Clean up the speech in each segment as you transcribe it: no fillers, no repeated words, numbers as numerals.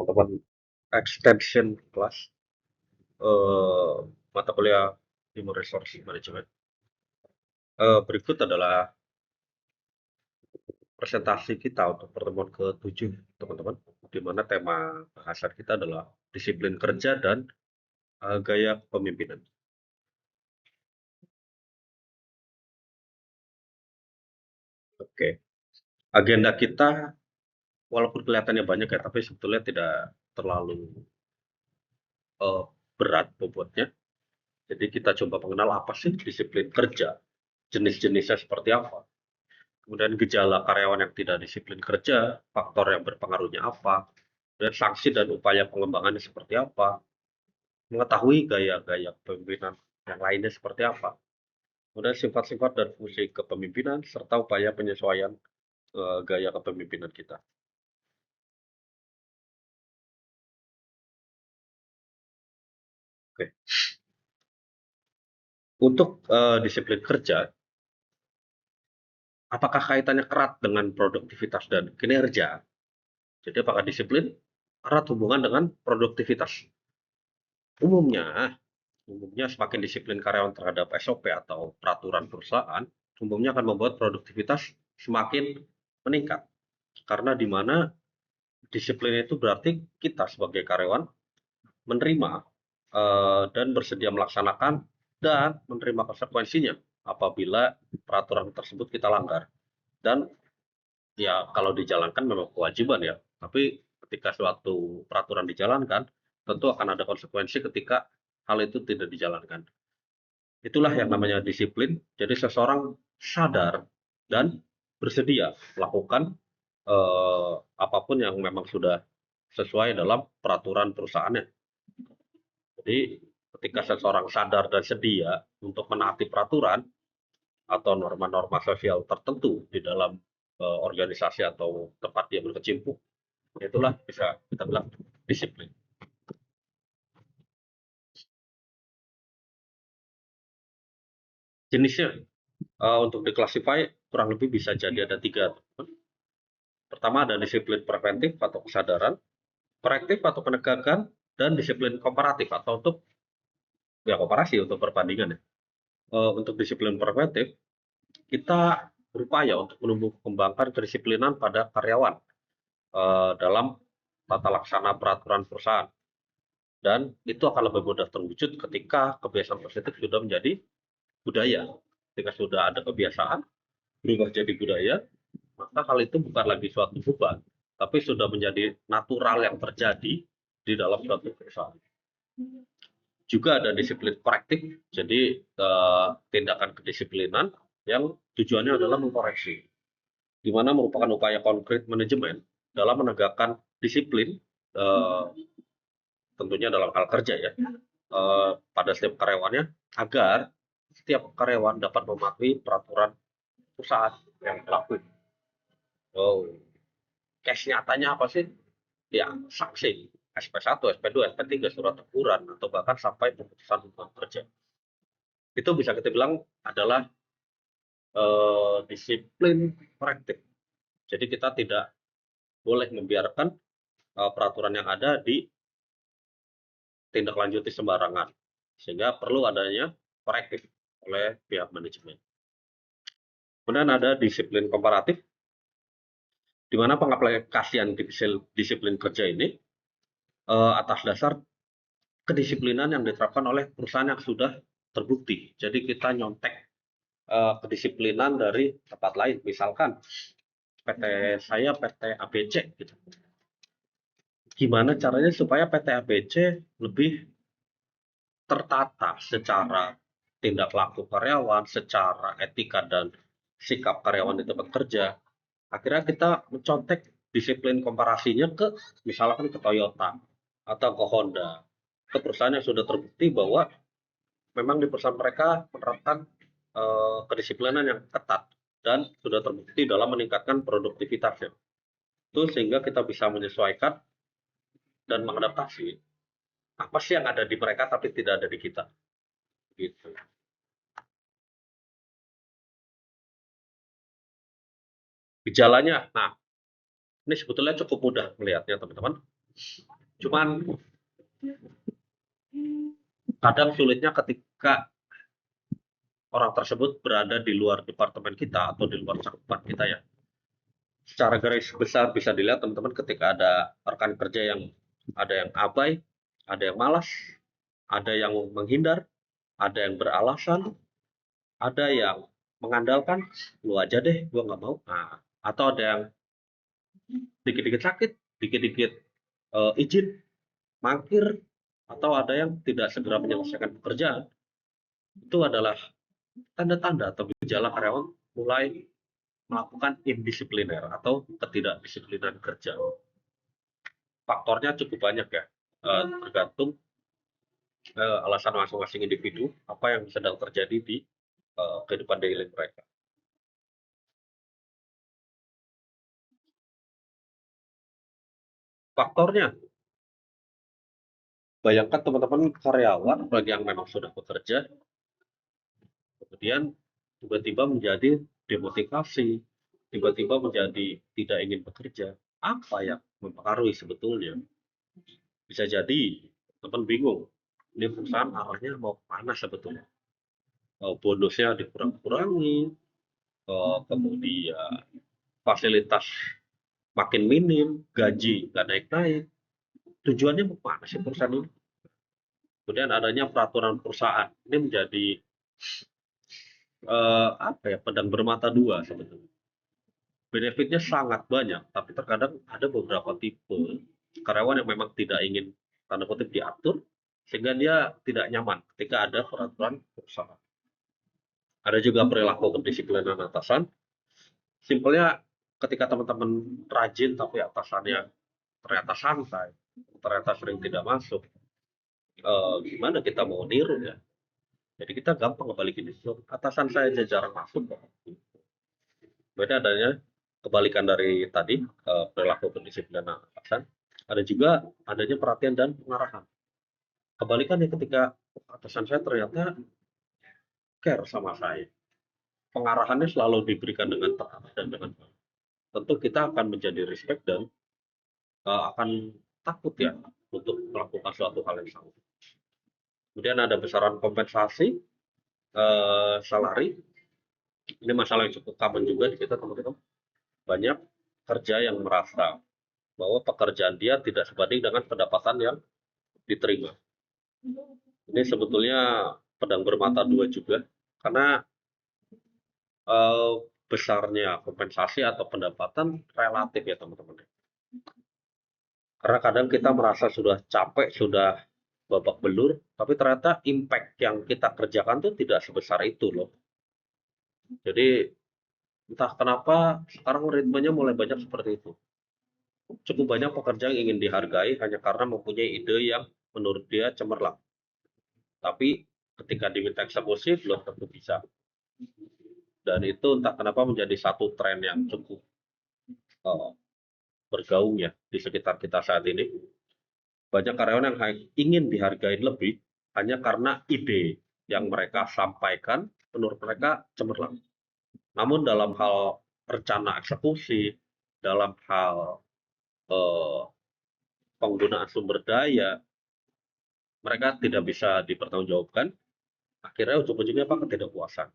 teman-teman extension kelas mata kuliah Human Resource Management. Berikut adalah presentasi kita untuk pertemuan ke-7, teman-teman, di mana tema bahasan kita adalah disiplin kerja dan gaya kepemimpinan. Oke, agenda kita walaupun kelihatannya banyak ya, tapi sebetulnya tidak terlalu berat bobotnya. Jadi kita coba mengenal apa sih disiplin kerja, jenis-jenisnya seperti apa, kemudian gejala karyawan yang tidak disiplin kerja, faktor yang berpengaruhnya apa, dan sanksi dan upaya pengembangannya seperti apa, mengetahui gaya-gaya kepemimpinan yang lainnya seperti apa, kemudian sifat-sifat dan fungsi kepemimpinan, serta upaya penyesuaian gaya kepemimpinan kita. Oke. Untuk disiplin kerja, apakah kaitannya erat dengan produktivitas dan kinerja? Jadi apakah disiplin erat hubungan dengan produktivitas? Umumnya, umumnya semakin disiplin karyawan terhadap SOP atau peraturan perusahaan, umumnya akan membuat produktivitas semakin meningkat. Karena di mana disiplin itu berarti kita sebagai karyawan menerima dan bersedia melaksanakan dan menerima konsekuensinya apabila peraturan tersebut kita langgar. Dan ya kalau dijalankan memang kewajiban ya, tapi ketika suatu peraturan dijalankan, tentu akan ada konsekuensi ketika hal itu tidak dijalankan. Itulah yang namanya disiplin. Jadi seseorang sadar dan bersedia melakukan apapun yang memang sudah sesuai dalam peraturan perusahaannya. Jadi ketika seseorang sadar dan sedia untuk menaati peraturan atau norma-norma sosial tertentu di dalam organisasi atau tempat dia berkecimpung, itulah bisa kita bilang disiplin. Jenisnya untuk diklasifikasi kurang lebih bisa jadi ada 3. Pertama ada disiplin preventif atau kesadaran, korektif atau penegakan, dan disiplin komparatif atau untuk ya komparasi untuk perbandingan ya. Untuk disiplin preventif, kita berupaya untuk menumbuh kembangkan kedisiplinan pada karyawan dalam tata laksana peraturan perusahaan. Dan itu akan lebih mudah terwujud ketika kebiasaan positif sudah menjadi budaya. Ketika sudah ada kebiasaan, berubah jadi budaya, maka hal itu bukan lagi suatu beban, tapi sudah menjadi natural yang terjadi di dalam suatu perusahaan. Juga ada disiplin korektif, jadi tindakan kedisiplinan yang tujuannya adalah mengkoreksi, di mana merupakan upaya konkret manajemen dalam menegakkan disiplin eh, tentunya dalam hal kerja ya pada setiap karyawannya agar setiap karyawan dapat mematuhi peraturan perusahaan yang berlaku. Oh, case nyatanya apa sih? Ya, sanksi SP1, SP2, SP3, surat teguran, atau bahkan sampai pemutusan hubungan kerja. Itu bisa kita bilang adalah disiplin korektif. Jadi kita tidak boleh membiarkan peraturan yang ada ditindaklanjuti sembarangan, sehingga perlu adanya korektif oleh pihak manajemen. Kemudian ada disiplin komparatif, di mana pengaplikasian disiplin kerja ini atas dasar kedisiplinan yang diterapkan oleh perusahaan yang sudah terbukti. Jadi kita nyontek kedisiplinan dari tempat lain, misalkan PT saya PT ABC gitu. Gimana caranya supaya PT ABC lebih tertata secara tindak laku karyawan, secara etika dan sikap karyawan di tempat kerja. Akhirnya kita mencontek disiplin komparasinya ke misalkan ke Toyota atau ke Honda, ke perusahaan yang sudah terbukti bahwa memang di perusahaan mereka menerapkan kedisiplinan yang ketat dan sudah terbukti dalam meningkatkan produktivitasnya. Itu sehingga kita bisa menyesuaikan dan mengadaptasi apa sih yang ada di mereka tapi tidak ada di kita. Gitu. Gejalanya, nah ini sebetulnya cukup mudah melihatnya teman-teman. Cuman kadang sulitnya ketika orang tersebut berada di luar departemen kita atau di luar cakupan kita ya. Secara garis besar bisa dilihat teman-teman ketika ada rekan kerja yang ada yang abai, ada yang malas, ada yang menghindar, ada yang beralasan, ada yang mengandalkan, lu aja deh, gua nggak mau. Nah, atau ada yang dikit-dikit sakit, dikit-dikit izin, mangkir, atau ada yang tidak segera menyelesaikan pekerjaan. Itu adalah tanda-tanda atau gejala karyawan mulai melakukan indisipliner atau ketidakdisiplinan kerja. Faktornya cukup banyak ya, tergantung alasan masing-masing individu, apa yang sedang terjadi di kehidupan daily mereka. Faktornya, bayangkan teman-teman karyawan bagi yang memang sudah bekerja, kemudian tiba-tiba menjadi demotivasi, tiba-tiba menjadi tidak ingin bekerja. Apa yang mempengaruhi sebetulnya? Bisa jadi teman bingung, ini perusahaan arahnya mau kemana sebetulnya? Bonusnya dikurang-kurangi, kemudian fasilitas makin minim, gaji nggak naik-naik. Tujuannya mau kemana sih perusahaan ini? Kemudian adanya peraturan perusahaan ini menjadi apa ya, pedang bermata dua sebetulnya. Benefitnya sangat banyak, tapi terkadang ada beberapa tipe karyawan yang memang tidak ingin tanda kutip diatur, sehingga dia tidak nyaman ketika ada peraturan perusahaan. Ada juga perilaku kedisiplinan atasan. Simpelnya ketika teman-teman rajin tapi atasannya ternyata santai, ternyata sering tidak masuk, gimana kita mau niru ya? Jadi kita gampang ngebalikin itu. Atasan saya aja jarang masuk kok. Berarti adanya kebalikan dari tadi, perilaku pendisiplinan atasan. Ada juga adanya perhatian dan pengarahan. Kebalikannya ketika atasan saya ternyata care sama saya. Pengarahannya selalu diberikan dengan tepat dan dengan baik. Tentu kita akan menjadi respect dan akan takut ya untuk melakukan suatu hal yang sama. Kemudian ada besaran kompensasi, salari. Ini masalah yang cukup common juga di kita teman-teman. Banyak kerja yang merasa bahwa pekerjaan dia tidak sebanding dengan pendapatan yang diterima. Ini sebetulnya pedang bermata dua juga, karena eh, besarnya kompensasi atau pendapatan relatif ya teman-teman. Karena kadang kita merasa sudah capek, sudah babak belur, tapi ternyata impact yang kita kerjakan tuh tidak sebesar itu loh. Jadi entah kenapa sekarang ritmenya mulai banyak seperti itu. Cukup banyak pekerja yang ingin dihargai hanya karena mempunyai ide yang menurut dia cemerlang. Tapi ketika diminta eksekusi belum tentu bisa. Dan itu entah kenapa menjadi satu tren yang cukup uh, bergaung ya di sekitar kita saat ini. Banyak karyawan yang ingin dihargai lebih hanya karena ide yang mereka sampaikan menurut mereka cemerlang. Namun dalam hal rencana eksekusi, dalam hal uh, penggunaan sumber daya, mereka tidak bisa dipertanggungjawabkan. Akhirnya ujung-ujungnya apa? Ketidakpuasan.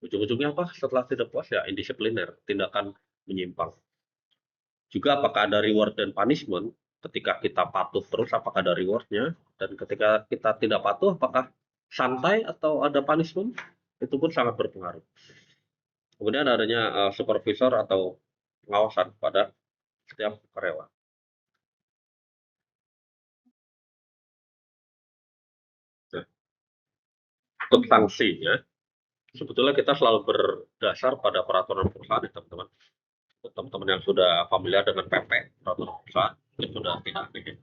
Ujung-ujungnya apa? Setelah tidak puas ya indisipliner, tindakan menyimpang. Juga apakah ada reward dan punishment? Ketika kita patuh terus, apakah ada rewardnya? Dan ketika kita tidak patuh, apakah santai atau ada punishment? Itu pun sangat berpengaruh. Kemudian adanya supervisor atau pengawasan pada setiap karyawan. Nah, untuk sanksi ya, sebetulnya kita selalu berdasar pada peraturan perusahaan ya teman-teman. Teman-teman yang sudah familiar dengan PP, peraturan perusahaan, itu sudah tidak aneh.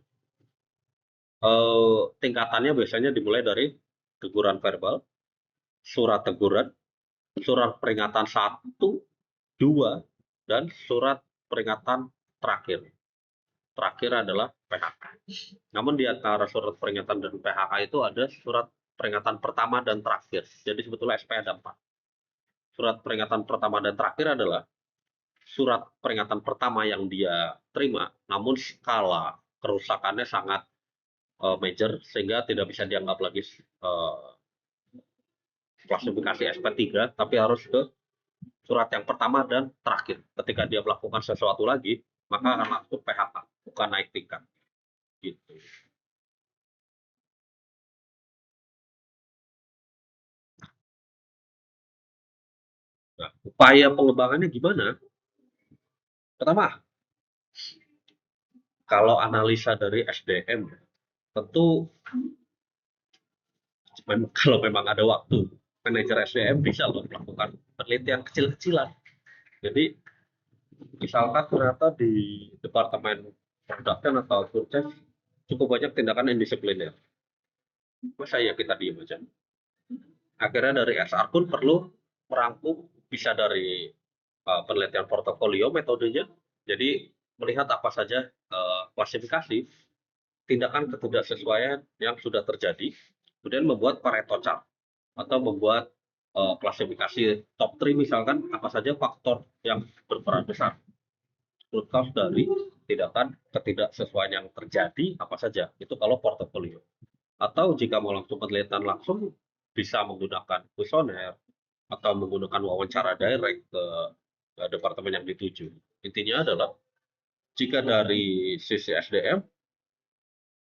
Tingkatannya biasanya dimulai dari teguran verbal, surat teguran, surat peringatan 1, 2, dan surat peringatan terakhir. Terakhir adalah PHK. Namun di antara surat peringatan dan PHK itu ada surat peringatan pertama dan terakhir. Jadi sebetulnya SP ada 4. Surat peringatan pertama dan terakhir adalah surat peringatan pertama yang dia terima, namun skala kerusakannya sangat major sehingga tidak bisa dianggap lagi klasifikasi SP3, tapi harus ke surat yang pertama dan terakhir. Ketika dia melakukan sesuatu lagi, maka akan langsung PHK, bukan naik tingkat. Gitu. Nah, upaya pengembangannya gimana? Pertama, kalau analisa dari SDM, tentu kalau memang ada waktu, manajer SDM bisa loh melakukan penelitian kecil-kecilan. Jadi, misalkan ternyata di departemen production atau purchase cukup banyak tindakan indisipliner. Masa ya kita diem aja? Akhirnya dari SR pun perlu merangkum, bisa dari penelitian portofolio metodenya, jadi melihat apa saja klasifikasi tindakan ketidaksesuaian yang sudah terjadi, kemudian membuat Pareto chart atau membuat klasifikasi top 3 misalkan apa saja faktor yang berperan besar root cause dari tindakan ketidaksesuaian yang terjadi apa saja, itu kalau portofolio. Atau jika mau langsung penelitian langsung, bisa menggunakan kuesioner atau menggunakan wawancara direct ke departemen yang dituju. Intinya adalah jika dari sisi SDM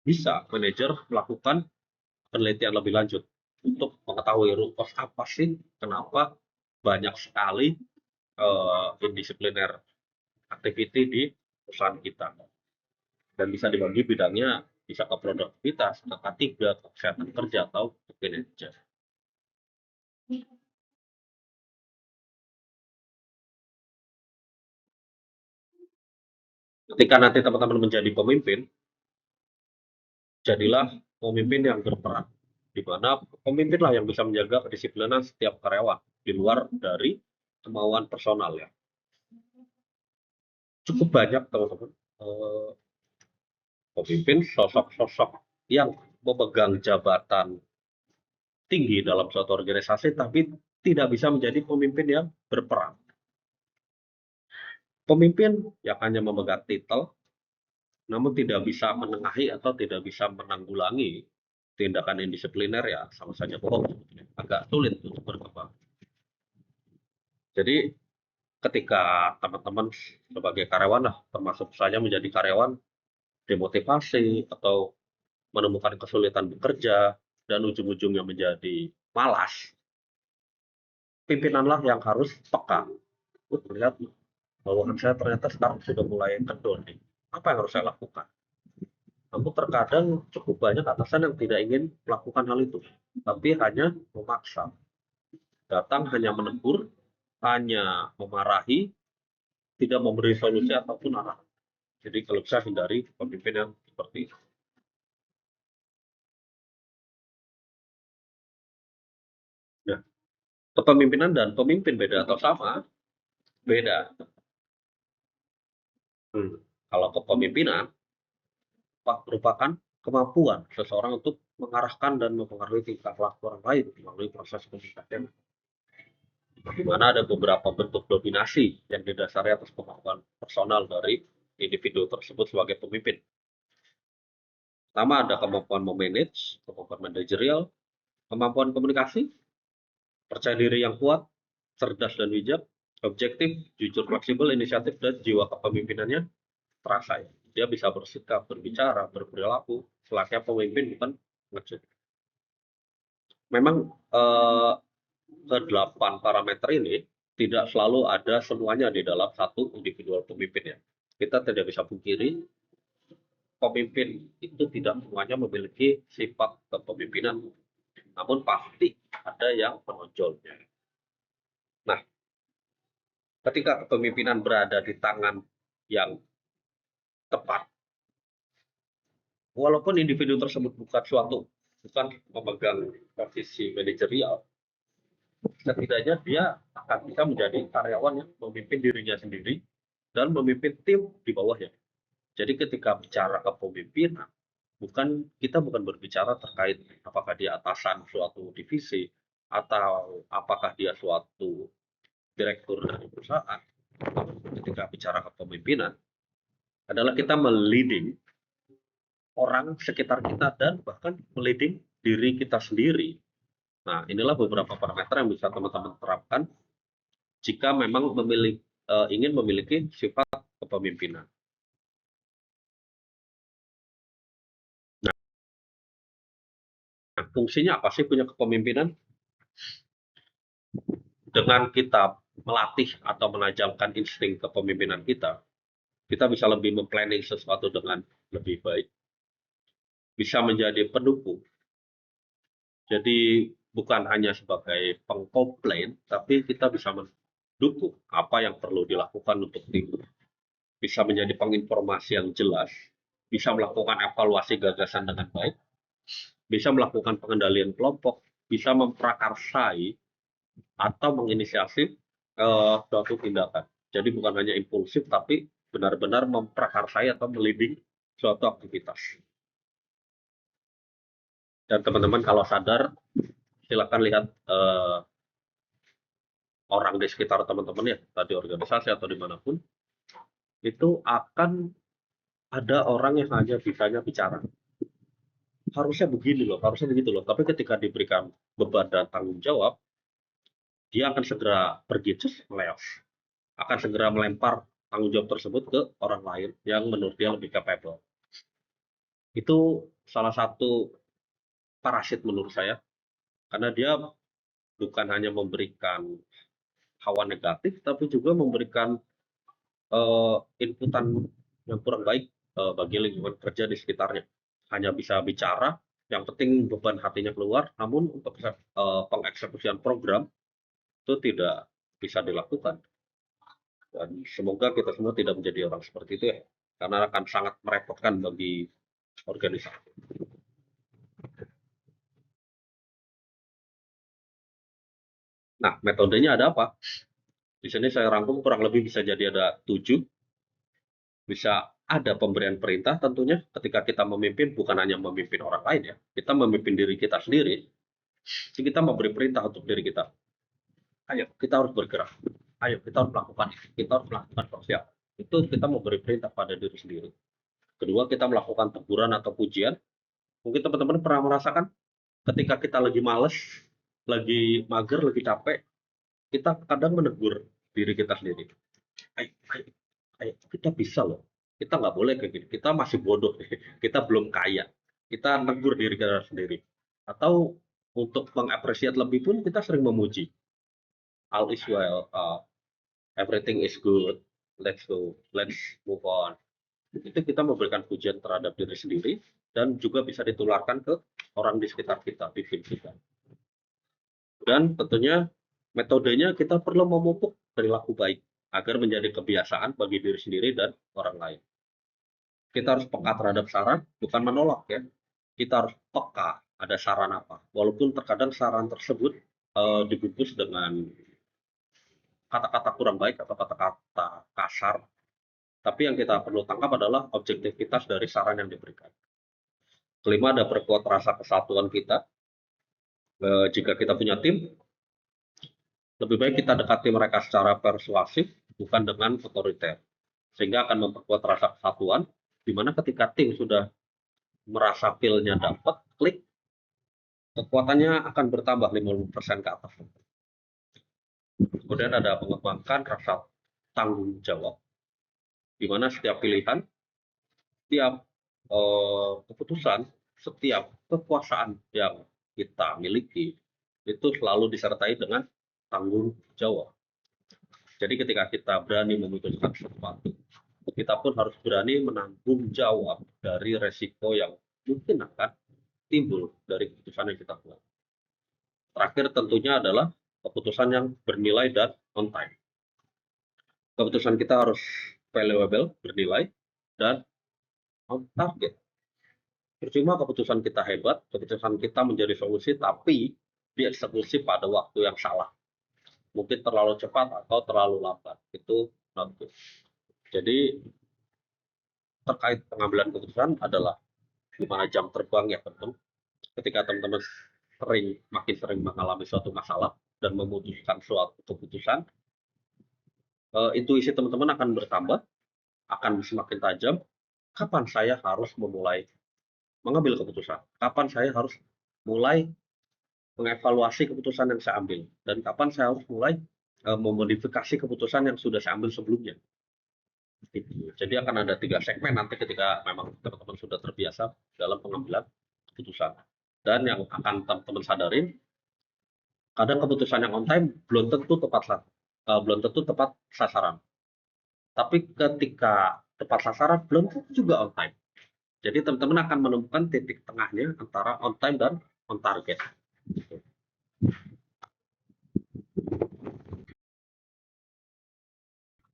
bisa manajer melakukan penelitian lebih lanjut untuk mengetahui root cause apa sih kenapa banyak sekali indisipliner activity di perusahaan kita, dan bisa dibagi bidangnya, bisa ke produktivitas, ke K3, ke kesehatan kerja, atau ke kinerja. Ketika nanti teman-teman menjadi pemimpin, jadilah pemimpin yang berperan, di mana pemimpinlah yang bisa menjaga kedisiplinan setiap karyawan di luar dari kemauan personal ya. Cukup banyak teman-teman pemimpin sosok-sosok yang memegang jabatan tinggi dalam suatu organisasi tapi tidak bisa menjadi pemimpin yang berperan. Pemimpin yang hanya memegang titel namun tidak bisa menengahi atau tidak bisa menanggulangi tindakan indisipliner ya sama saja bohong, agak sulit untuk berkembang. Jadi ketika teman-teman sebagai karyawan lah, termasuk saya menjadi karyawan, demotivasi atau menemukan kesulitan bekerja dan ujung-ujungnya menjadi malas, pimpinanlah yang harus peka. Melihat bahwa saya ternyata sekarang sudah mulai kendor nih. Apa yang harus saya lakukan? Namun terkadang cukup banyak atasan yang tidak ingin melakukan hal itu, tapi hanya memaksa. Datang hanya menegur, hanya memarahi, tidak memberi solusi ataupun arahan. Jadi kalau bisa hindari pemimpin yang seperti itu. Nah, kepemimpinan dan pemimpin beda atau sama? Beda. Kalau kepemimpinan merupakan kemampuan seseorang untuk mengarahkan dan mempengaruhi tingkah laku orang lain melalui proses komunikasi, di mana ada beberapa bentuk dominasi yang didasari atas kemampuan personal dari individu tersebut sebagai pemimpin. Pertama ada kemampuan memanage, kemampuan manajerial, kemampuan komunikasi, percaya diri yang kuat, cerdas dan bijak, objektif, jujur, fleksibel, inisiatif, dan jiwa kepemimpinannya terasa ya. Dia bisa bersikap, berbicara, berperilaku, selayaknya pemimpin bukan ngecut. Memang ke-8 parameter ini tidak selalu ada semuanya di dalam satu individual pemimpin ya. Kita tidak bisa pungkiri pemimpin itu tidak semuanya memiliki sifat kepemimpinan, namun pasti ada yang menonjolnya. Nah, ketika kepemimpinan berada di tangan yang tepat, walaupun individu tersebut bukan memegang posisi manajerial, setidaknya dia akan bisa menjadi karyawan yang memimpin dirinya sendiri dan memimpin tim di bawahnya. Jadi ketika bicara kepemimpinan, kita bukan berbicara terkait apakah dia atasan suatu divisi atau apakah dia suatu direktur dari perusahaan. Ketika bicara kepemimpinan adalah kita orang sekitar kita dan bahkan meleading diri kita sendiri. Nah, inilah beberapa parameter yang bisa teman-teman terapkan jika memang ingin memiliki sifat kepemimpinan. Nah, fungsinya apa sih punya kepemimpinan? Dengan kita melatih atau menajamkan insting kepemimpinan kita bisa lebih memplanning sesuatu dengan lebih baik, bisa menjadi pendukung. Jadi bukan hanya sebagai pengkomplain, tapi kita bisa mendukung apa yang perlu dilakukan untuk tim. Bisa menjadi penginformasi yang jelas, bisa melakukan evaluasi gagasan dengan baik, bisa melakukan pengendalian kelompok, bisa memprakarsai atau menginisiasi suatu tindakan. Jadi bukan hanya impulsif, tapi benar-benar memprakarsai atau meliding suatu aktivitas. Dan teman-teman kalau sadar, silakan lihat orang di sekitar teman-teman ya, tadi organisasi atau dimanapun, itu akan ada orang yang hanya bisanya bicara. Harusnya begini loh, harusnya begitu loh. Tapi ketika diberikan beban dan tanggung jawab, dia akan segera pergi meleos, akan segera melempar tanggung jawab tersebut ke orang lain yang menurut dia lebih capable. Itu salah satu parasit menurut saya, karena dia bukan hanya memberikan hawa negatif, tapi juga memberikan inputan yang kurang baik bagi lingkungan kerja di sekitarnya. Hanya bisa bicara, yang penting beban hatinya keluar, namun untuk pengeksekusian program itu tidak bisa dilakukan. Dan semoga kita semua tidak menjadi orang seperti itu ya, karena akan sangat merepotkan bagi organisasi. Nah, metodenya ada apa? Di sini saya rangkum kurang lebih bisa jadi ada 7. Bisa ada pemberian perintah tentunya ketika kita memimpin, bukan hanya memimpin orang lain ya, kita memimpin diri kita sendiri. Jadi kita memberi perintah untuk diri kita. Ayo, kita harus bergerak. Ayo, kita harus melakukan. Kita harus melakukan sosial. Itu kita memberi perintah pada diri sendiri. Kedua, kita melakukan teguran atau pujian. Mungkin teman-teman pernah merasakan ketika kita lagi males, lagi mager, lagi capek, kita kadang menegur diri kita sendiri. Ayo, ayo, ayo, kita bisa loh. Kita nggak boleh kayak gini. Kita masih bodoh. Kita belum kaya. Kita negur diri kita sendiri. Atau untuk mengapresiasi lebih pun kita sering memuji. All is well. Everything is good. Let's go. Let's move on. Itu kita memberikan pujian terhadap diri sendiri dan juga bisa ditularkan ke orang di sekitar kita, di tim kita. Dan tentunya metodenya kita perlu memupuk perilaku baik agar menjadi kebiasaan bagi diri sendiri dan orang lain. Kita harus peka terhadap saran, bukan menolak ya. Kita harus peka ada saran apa. Walaupun terkadang saran tersebut dibungkus dengan kata-kata kurang baik atau kata-kata kasar, tapi yang kita perlu tangkap adalah objektivitas dari saran yang diberikan. Kelima, ada perkuat rasa kesatuan kita. Jika kita punya tim, lebih baik kita dekati mereka secara persuasif, bukan dengan otoriter. Sehingga akan memperkuat rasa kesatuan, di mana ketika tim sudah merasa feel-nya dapat, klik, kekuatannya akan bertambah 50% ke atas. Kemudian ada mengembangkan rasa tanggung jawab, di mana setiap pilihan, setiap keputusan, setiap kekuasaan yang kita miliki, itu selalu disertai dengan tanggung jawab. Jadi ketika kita berani memutuskan sesuatu, kita pun harus berani menanggung jawab dari resiko yang mungkin akan timbul dari keputusan yang kita buat. Terakhir tentunya adalah keputusan yang bernilai dan on time. Keputusan kita harus valuable, bernilai, dan on target. Percuma keputusan kita hebat, keputusan kita menjadi solusi, tapi dieksekusi pada waktu yang salah. Mungkin terlalu cepat atau terlalu lambat. Itu not good. Jadi terkait pengambilan keputusan adalah 5 jam terbang ya tentu. Ketika teman-teman makin sering mengalami suatu masalah dan memutuskan suatu keputusan, intuisi teman-teman akan bertambah, akan semakin tajam. Kapan saya harus memulai mengambil keputusan. Kapan saya harus mulai mengevaluasi keputusan yang saya ambil dan kapan saya harus mulai memodifikasi keputusan yang sudah saya ambil sebelumnya. Gitu. Jadi akan ada 3 segmen nanti ketika memang teman-teman sudah terbiasa dalam pengambilan keputusan. Dan yang akan teman-teman sadarin, kadang keputusan yang on time belum tentu tepat sasaran. Tapi ketika tepat sasaran belum tentu juga on time. Jadi teman-teman akan menemukan titik tengahnya antara on time dan on target.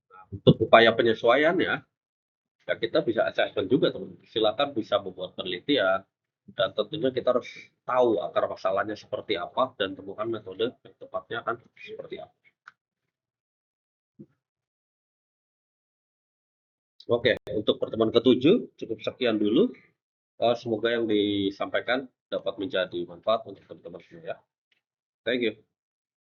Nah, untuk upaya penyesuaiannya, ya kita bisa assessment juga teman. Silakan bisa membuat penelitian dan tentunya kita harus tahu akar masalahnya seperti apa dan temukan metode yang tepatnya akan seperti apa. Oke, untuk pertemuan ke-7 cukup sekian dulu. Semoga yang disampaikan dapat menjadi manfaat untuk teman-teman semua ya. Thank you.